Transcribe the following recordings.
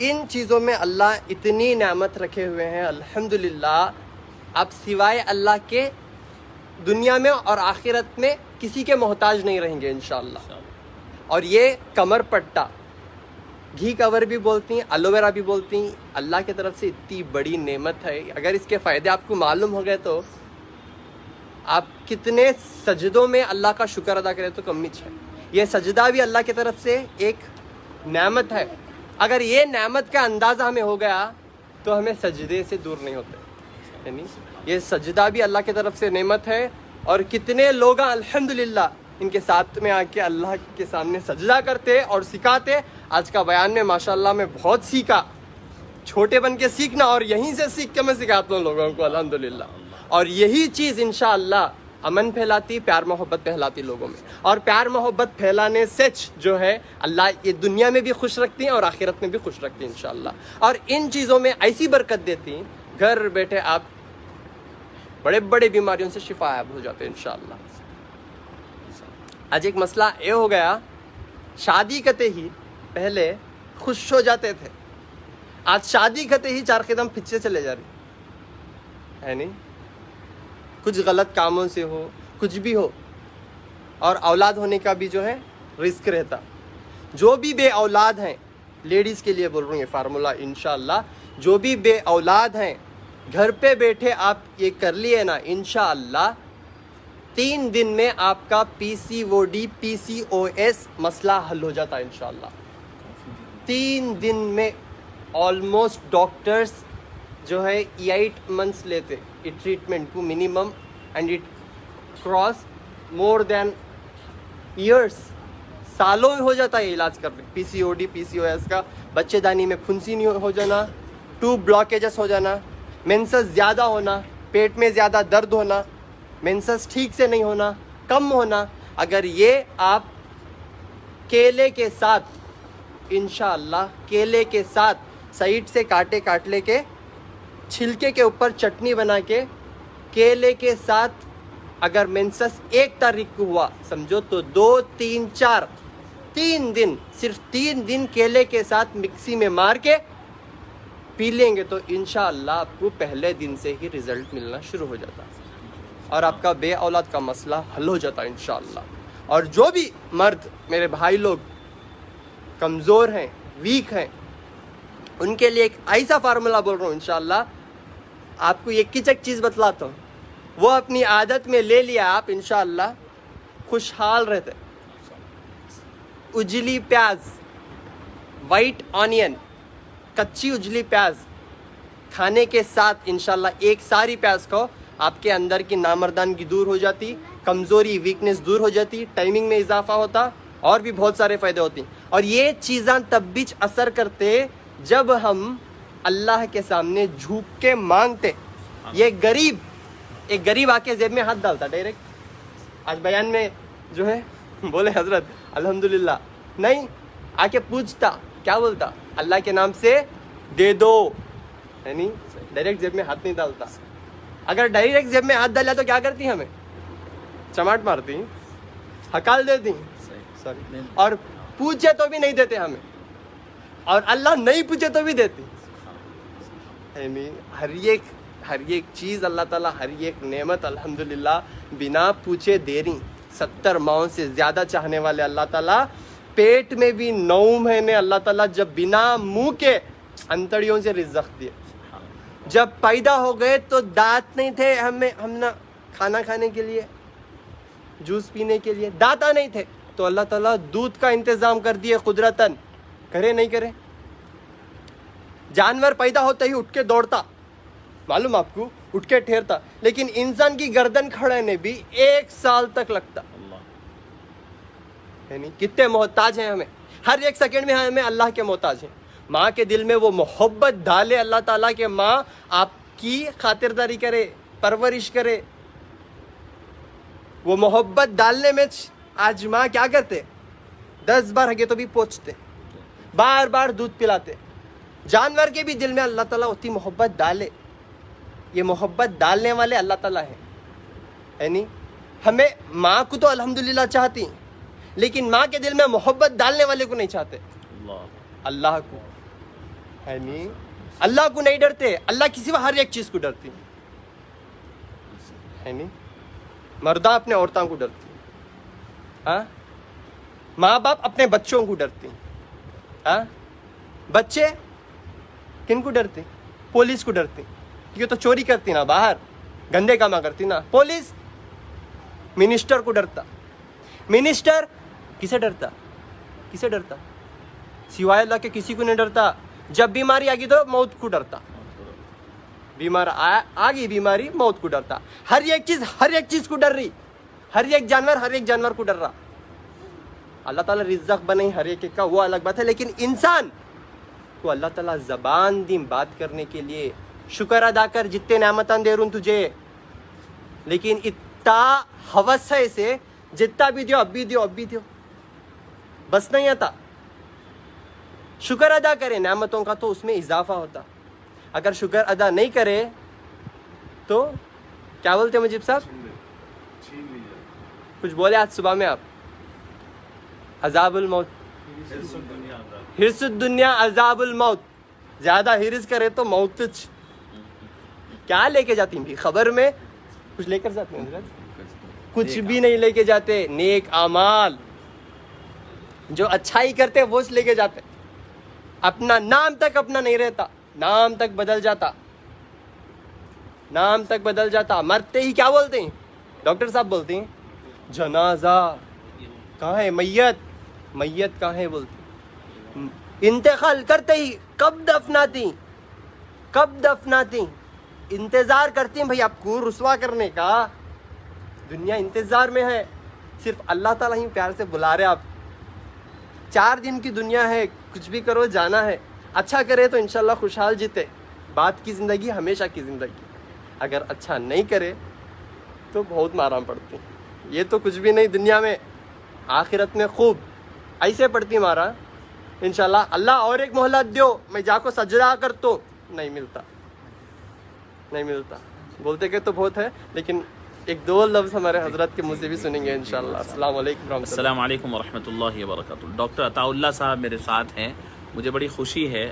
ان چیزوں میں اللہ اتنی نعمت رکھے ہوئے ہیں الحمدللہ، آپ سوائے اللہ کے دنیا میں اور آخرت میں کسی کے محتاج نہیں رہیں گے انشاءاللہ۔ اور یہ کمر پٹا، گھی کور بھی بولتی ہیں، الوویرا بھی بولتی ہیں، اللہ کی طرف سے اتنی بڑی نعمت ہے، اگر اس کے فائدے آپ کو معلوم ہو گئے تو آپ کتنے سجدوں میں اللہ کا شکر ادا کریں تو کم ہے۔ یہ سجدہ بھی اللہ کی طرف سے ایک نعمت ہے، اگر یہ نعمت کا اندازہ ہمیں ہو گیا تو ہمیں سجدے سے دور نہیں ہوتے، یعنی یہ سجدہ بھی اللہ کی طرف سے نعمت ہے۔ اور کتنے لوگ الحمدللہ ان کے ساتھ میں آ کے اللہ کے سامنے سجدہ کرتے اور سکھاتے۔ آج کا بیان میں ماشاءاللہ میں بہت سیکھا، چھوٹے بن کے سیکھنا اور یہیں سے سیکھ کے میں سکھاتا ہوں لوگوں کو الحمدللہ۔ اور یہی چیز انشاءاللہ امن پھیلاتی، پیار محبت پھیلاتی لوگوں میں، اور پیار محبت پھیلانے سے جو ہے اللہ یہ دنیا میں بھی خوش رکھتی ہیں اور آخرت میں بھی خوش رکھتی ہیں انشاءاللہ۔ اور ان چیزوں میں ایسی برکت دیتی ہیں، گھر بیٹھے آپ بڑے بڑے بیماریوں سے شفا یاب ہو جاتے ہیں انشاءاللہ۔ آج ایک مسئلہ یہ ہو گیا، شادی کرتے ہی پہلے خوش ہو جاتے تھے، آج شادی کرتے ہی چار قدم پیچھے چلے جا رہی ہے، نہیں کچھ غلط کاموں سے ہو، کچھ بھی ہو، اور اولاد ہونے کا بھی جو ہے رزق رہتا۔ جو بھی بے اولاد ہیں، لیڈیز کے لیے بول رہا ہوں یہ فارمولا انشاءاللہ، جو بھی بے اولاد ہیں گھر پہ بیٹھے آپ یہ کر لیے نا انشاءاللہ، 3 دن میں آپ کا PCOD PCOS مسئلہ حل ہو جاتا ہے انشاءاللہ۔ 3 دن میں آلموسٹ ڈاکٹرز جو ہے 8 منتھس لیتے ٹریٹمنٹ کو minimum, and it cross more than years, سالوں میں ہو جاتا ہے علاج کرنے۔ PCOD PCOS کا بچے دانی میں پھنسی نہیں ہو جانا، 2 بلاکیجز ہو جانا، مینسز زیادہ ہونا، پیٹ میں زیادہ درد ہونا، مینسز ٹھیک سے نہیں ہونا، کم ہونا، اگر یہ آپ کیلے کے ساتھ انشاءاللہ کیلے کے ساتھ سائیڈ سے کاٹ لے کے چھلکے کے اوپر چٹنی بنا کے کیلے کے ساتھ اگر مینسس 1 تاریخ کو ہوا سمجھو تو 2 3 4 3 دن، صرف 3 دن کیلے کے ساتھ مکسی میں مار کے پی لیں گے تو انشاءاللہ آپ کو پہلے دن سے ہی رزلٹ ملنا شروع ہو جاتا اور آپ کا بے اولاد کا مسئلہ حل ہو جاتا انشاءاللہ۔ اور جو بھی مرد میرے بھائی لوگ کمزور ہیں، ویک ہیں، ان کے لیے ایک ایسا فارمولا بول رہا ہوں انشاءاللہ، آپ کو ایک چیز بتلاتا ہوں، وہ اپنی عادت میں لے لیا آپ انشاءاللہ خوشحال رہتے۔ اجلی پیاز، وائٹ آنین، کچی اجلی پیاز کھانے کے ساتھ انشاءاللہ ایک ساری پیاز کو آپ کے اندر کی نامردانگی دور ہو جاتی، کمزوری ویکنس دور ہو جاتی، ٹائمنگ میں اضافہ ہوتا، اور بھی بہت سارے فائدے ہوتے ہیں۔ اور یہ چیزاں تب بھی اثر کرتے جب ہم اللہ کے سامنے جھوک کے مانگتے۔ یہ ایک غریب آ کے جیب میں ہاتھ ڈالتا ڈائریکٹ، آج بیان میں جو ہے بولے حضرت الحمدللہ، نہیں آ کے پوچھتا، کیا بولتا؟ اللہ کے نام سے دے دو، یعنی ڈائریکٹ جیب میں ہاتھ نہیں ڈالتا۔ اگر ڈائریکٹ جیب میں ہاتھ ڈالا تو کیا کرتی ہمیں؟ چماٹ مارتی، ہکال دیتی، اور پوچھے تو بھی نہیں دیتے ہمیں، اور اللہ نہیں پوچھے تو بھی دیتی۔ یعنی ہر ایک چیز اللہ تعالیٰ، ہر ایک نعمت الحمدللہ بنا پوچھے دے رہی۔ 70 ماہوں سے زیادہ چاہنے والے اللہ تعالیٰ، پیٹ میں بھی 9 مہینے اللہ تعالیٰ جب بنا منہ کے انتڑیوں سے رزق دیے۔ جب پیدا ہو گئے تو دانت نہیں تھے ہم نہ کھانا کھانے کے لیے، جوس پینے کے لیے دانت نہیں تھے، تو اللہ تعالیٰ دودھ کا انتظام کر دیے قدرتاً، کرے نہیں کرے؟ جانور پیدا ہوتا ہی اٹھ کے دوڑتا، معلوم آپ کو، اٹھ کے ٹھہرتا، لیکن انسان کی گردن کھڑنے بھی 1 سال تک لگتا۔ یعنی کتنے محتاج ہیں ہمیں، ہر ایک سیکنڈ میں ہمیں اللہ کے محتاج ہیں۔ ماں کے دل میں وہ محبت ڈالے اللہ تعالیٰ کہ ماں آپ کی خاطرداری کرے، پرورش کرے، وہ محبت ڈالنے میں آج ماں کیا کرتے؟ 10 بار ہگے تو بھی پوچھتے، بار بار دودھ پلاتے۔ جانور کے بھی دل میں اللہ تعالیٰ اتنی محبت ڈالے، یہ محبت ڈالنے والے اللہ تعالیٰ ہیں۔ یعنی ہمیں ماں کو تو الحمدللہ چاہتی، لیکن ماں کے دل میں محبت ڈالنے والے کو نہیں چاہتے، اللہ کو۔ ہے نہیں. اللہ کو نہیں ڈرتے, اللہ کی سوا ہر ایک چیز کو ڈرتی ہے نہیں. مرداں اپنے عورتوں کو ڈرتی, ہاں. ماں باپ اپنے بچوں کو ڈرتی, ہاں. بچے کن کو ڈرتے؟ پولیس کو ڈرتی, یہ تو چوری کرتی نا, باہر گندے کام کرتی نا. پولیس منسٹر کو ڈرتا. منسٹر کسے ڈرتا؟ کسے ڈرتا؟ سوائے اللہ کے کسی کو نہیں ڈرتا. جب بیماری آ گئی تو موت کو ڈرتا. بیمار آ گئی بیماری, موت کو ڈرتا. ہر ایک چیز کو ڈر رہی. ہر ایک جانور کو ڈر رہا. اللہ تعالیٰ رزق بنے ہر ایک کا, وہ الگ بات ہے, لیکن انسان کو اللہ تعالیٰ زبان دی بات کرنے کے لیے. شکر ادا کر جتنے نعمتاں دے رہوں تجھے, لیکن اتنا حوث ہے اسے, جتنا بھی دیو اب بھی دیو, بس نہیں آتا. شکر ادا کرے نعمتوں کا تو اس میں اضافہ ہوتا. اگر شکر ادا نہیں کرے تو کیا بولتے ہیں مجیب صاحب؟ کچھ بولے آج صبح میں آپ؟ عذاب الموت, حرص الدنیا عذاب الموت. زیادہ حرص کرے تو موت. کیا لے کے جاتی ہیں خبر میں؟ کچھ لے کر جاتے ہیں حضرت؟ کچھ بھی نہیں لے کے جاتے. نیک اعمال جو اچھائی کرتے وہ لے کے جاتے. اپنا نام تک اپنا نہیں رہتا, نام تک بدل جاتا. مرتے ہی کیا بولتے ہیں ڈاکٹر صاحب؟ بولتے ہیں جنازہ کہاں ہے, میت کہاں ہے بولتے. انتقال کرتے ہی کب دفناتی انتظار کرتی ہیں بھائی آپ کو رسوا کرنے کا. دنیا انتظار میں ہے, صرف اللہ تعالیٰ ہی پیار سے بلا رہے. آپ 4 دن کی دنیا ہے, کچھ بھی کرو جانا ہے. اچھا کرے تو انشاءاللہ خوشحال جیتے, بات کی زندگی ہمیشہ کی زندگی. اگر اچھا نہیں کرے تو بہت مارام پڑتی. یہ تو کچھ بھی نہیں دنیا میں, آخرت میں خوب ایسے پڑتی مارا. انشاءاللہ اللہ اور ایک مہلت دیو, میں جا کو سجدہ کر تو نہیں ملتا. بولتے کہ تو بہت ہے, لیکن 1-2 لفظ ہمارے حضرت کے منہ سے بھی سنیں گے انشاءاللہ. السلام علیکم. السلام علیکم ورحمۃ اللہ وبرکاتہ. ڈاکٹر عطاء اللہ صاحب میرے ساتھ ہیں, مجھے بڑی خوشی ہے.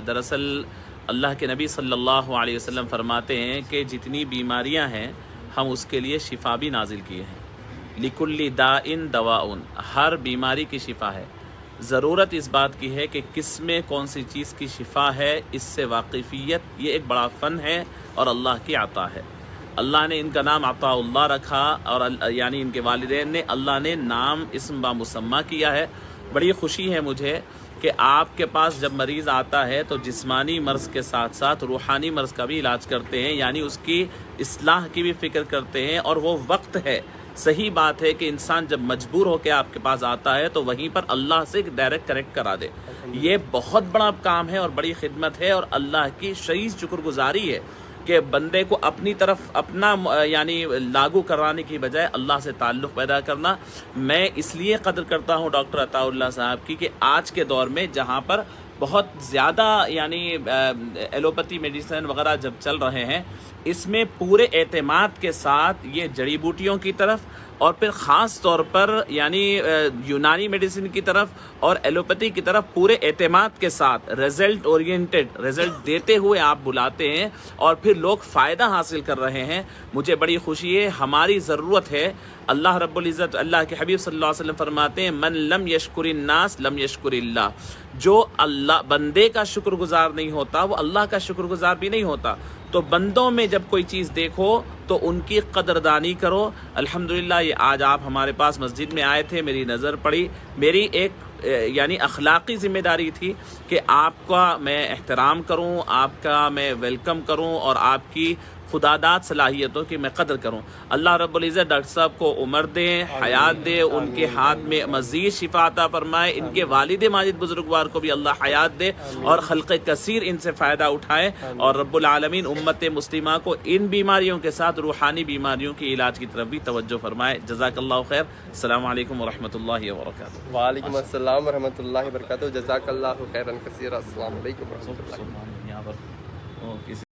دراصل اللہ کے نبی صلی اللہ علیہ وسلم فرماتے ہیں کہ جتنی بیماریاں ہیں ہم اس کے لیے شفا بھی نازل کیے ہیں. لِكُلِّ دَاءٍ دَوَاءٌ, ہر بیماری کی شفا ہے. ضرورت اس بات کی ہے کہ کس میں کون سی چیز کی شفا ہے, اس سے واقفیت یہ ایک بڑا فن ہے اور اللہ کی عطا ہے. اللہ نے ان کا نام عطاء اللہ رکھا, اور یعنی ان کے والدین نے, اللہ نے نام اسم با مسمہ کیا ہے. بڑی خوشی ہے مجھے کہ آپ کے پاس جب مریض آتا ہے تو جسمانی مرض کے ساتھ ساتھ روحانی مرض کا بھی علاج کرتے ہیں, یعنی اس کی اصلاح کی بھی فکر کرتے ہیں. اور وہ وقت ہے, صحیح بات ہے کہ انسان جب مجبور ہو کے آپ کے پاس آتا ہے تو وہیں پر اللہ سے ڈائریکٹ کریکٹ کرا دے. یہ بہت بڑا کام ہے اور بڑی خدمت ہے, اور اللہ کی شدید شکر گزاری ہے کہ بندے کو اپنی طرف اپنا یعنی لاگو کرانے کی بجائے اللہ سے تعلق پیدا کرنا. میں اس لیے قدر کرتا ہوں ڈاکٹر عطاء اللہ صاحب کی کہ آج کے دور میں جہاں پر بہت زیادہ یعنی ایلوپیتھی میڈیسن وغیرہ جب چل رہے ہیں, اس میں پورے اعتماد کے ساتھ یہ جڑی بوٹیوں کی طرف اور پھر خاص طور پر یعنی یونانی میڈیسن کی طرف اور ایلوپیتھی کی طرف پورے اعتماد کے ساتھ رزلٹ اورینٹڈ رزلٹ دیتے ہوئے آپ بلاتے ہیں اور پھر لوگ فائدہ حاصل کر رہے ہیں. مجھے بڑی خوشی ہے, ہماری ضرورت ہے. اللہ رب العزت, اللہ کے حبیب صلی اللہ علیہ وسلم فرماتے ہیں من لم یشکر الناس لم یشکر اللہ. جو اللہ بندے کا شکر گزار نہیں ہوتا وہ اللہ کا شکر گزار بھی نہیں ہوتا. تو بندوں میں جب کوئی چیز دیکھو تو ان کی قدردانی کرو. الحمدللہ یہ آج آپ ہمارے پاس مسجد میں آئے تھے, میری نظر پڑی. میری ایک یعنی اخلاقی ذمہ داری تھی کہ آپ کا میں احترام کروں, آپ کا میں ویلکم کروں اور آپ کی خداداد صلاحیتوں کی میں قدر کروں. اللہ رب العزت ڈاکٹر صاحب کو عمر دے, حیات دے, ان کے ہاتھ میں مزید شفا عطا فرمائے. ان کے والد ماجد بزرگوار کو بھی اللہ حیات دے اور خلق کثیر ان سے فائدہ اٹھائے. اور رب العالمین امت مسلمہ کو ان بیماریوں کے ساتھ روحانی بیماریوں کے علاج کی طرف بھی توجہ فرمائے. جزاک اللہ خیر. السلام علیکم ورحمۃ اللہ وبرکاتہ. وعلیکم السلام ورحمۃ اللہ وبرکاتہ. جزاک اللہ خیرا کثیرا. السلام علیکم ورحمۃ اللہ.